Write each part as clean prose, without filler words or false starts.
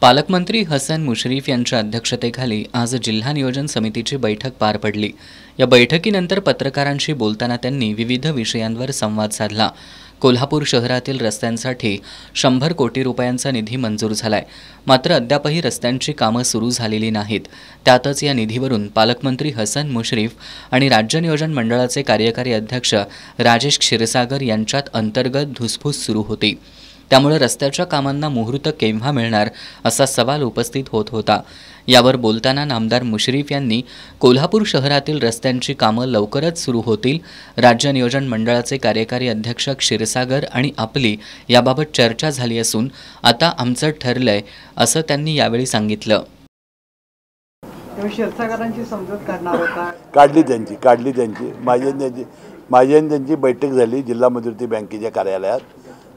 पालकमंत्री हसन मुश्रीफ यांच्या अध्यक्षतेखाली आज जिल्हा नियोजन समितीची बैठक पार पडली। या बैठकीनंतर पत्रकारांशी बोलताना त्यांनी विविध विषयांवर संवाद साधला। कोल्हापूर शहरातील रस्त्यांसाठी 100 कोटी रुपयांचा निधी मंजूर झालाय, मात्र अद्यापही रस्त्यांची कामं सुरू झालेली नाहीत। त्यातच या निधीवरून पालकमंत्री हसन मुश्रीफ आणि राज्य नियोजन मंडळाचे कार्यकारी अध्यक्ष राजेश क्षीरसागर यांच्यात अंतर्गत धुसफूस सुरू होती। त्यामुळे रस्त्याच्या कामांना मुहूर्त केव्हा मिळणार असा सवाल उपस्थित होत होता। यावर बोलताना नामदार मुश्रीफ यांनी कोल्हापूर शहरातील रस्त्यांची कामं लवकरच सुरू होतील, राज्य नियोजन मंडळाचे कार्यकारी अध्यक्ष क्षीरसागर आणि आपली याबाबत चर्चा झाली असून आता आमचं ठरलंय असं त्यांनी यावेळी सांगितलं। क्षीरसागरांची समजूत करणार होता, काढली त्यांची माझी त्यांची बैठक झाली जिल्हा मध्यवर्ती बँकेच्या कार्यालयात।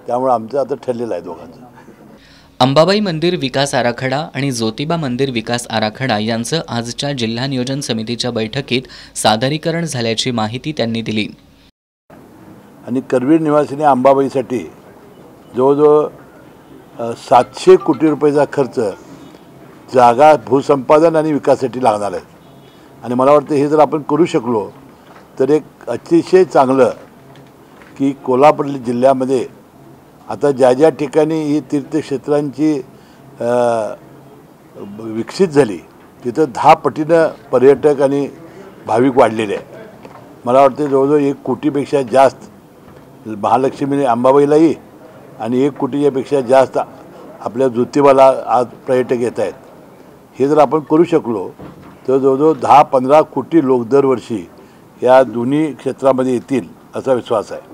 त्यामुळे आमचं आता ठरलेलं आहे दोघांचं। अंबाबाई मंदिर विकास आराखडा आणि ज्योतिबा मंदिर विकास आराखडा यांचं आजच्या जिल्हा नियोजन समितीच्या बैठकीत सादरीकरण झाल्याची माहिती त्यांनी दिली। आणि करवीर निवासिनी अंबाबाईसाठी जवळजवळ 700 कोटी रुपयाचा खर्च जागा भूसंपादन आणि विकासासाठी लागणार आहे। आणि मला वाटतं हे जर आपण करू शकलो तर एक अतिशय चांगलं की कोल्हापूर जिल्ह्यामध्ये आता ज्या ठिकाणी ही तीर्थक्षेत्रांची विकसित झाली तिथं 10 पटीनं पर्यटक आणि भाविक वाढलेले आहे। मला वाटतं जवळजवळ 1 कोटीपेक्षा जास्त महालक्ष्मी अंबाबाईलाही आणि 1 कोटीच्यापेक्षा जास्त आपल्या ज्योतिबाला आज पर्यटक येत आहेत। हे जर आपण करू शकलो तर जवळजवळ 10-15 कोटी लोक दरवर्षी या दोन्ही क्षेत्रामध्ये येतील असा विश्वास आहे।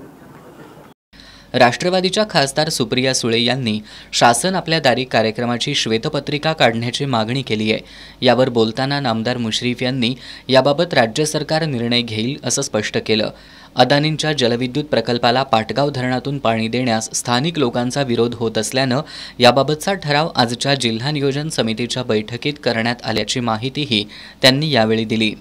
राष्ट्रवादीच्या खासदार सुप्रिया सुळे यांनी शासन आपल्या दारी कार्यक्रमाची श्वेतपत्रिका काढण्याची मागणी केली आहे। यावर बोलताना नामदार मुश्रीफ यांनी याबाबत राज्य सरकार निर्णय घेईल असं स्पष्ट केलं। अदानींच्या जलविद्युत प्रकल्पाला पाटगाव धरणातून पाणी देण्यास स्थानिक लोकांचा विरोध होत असल्यानं याबाबतचा ठराव आजच्या जिल्हा नियोजन समितीच्या बैठकीत करण्यात आल्याची माहितीही त्यांनी यावेळी दिली।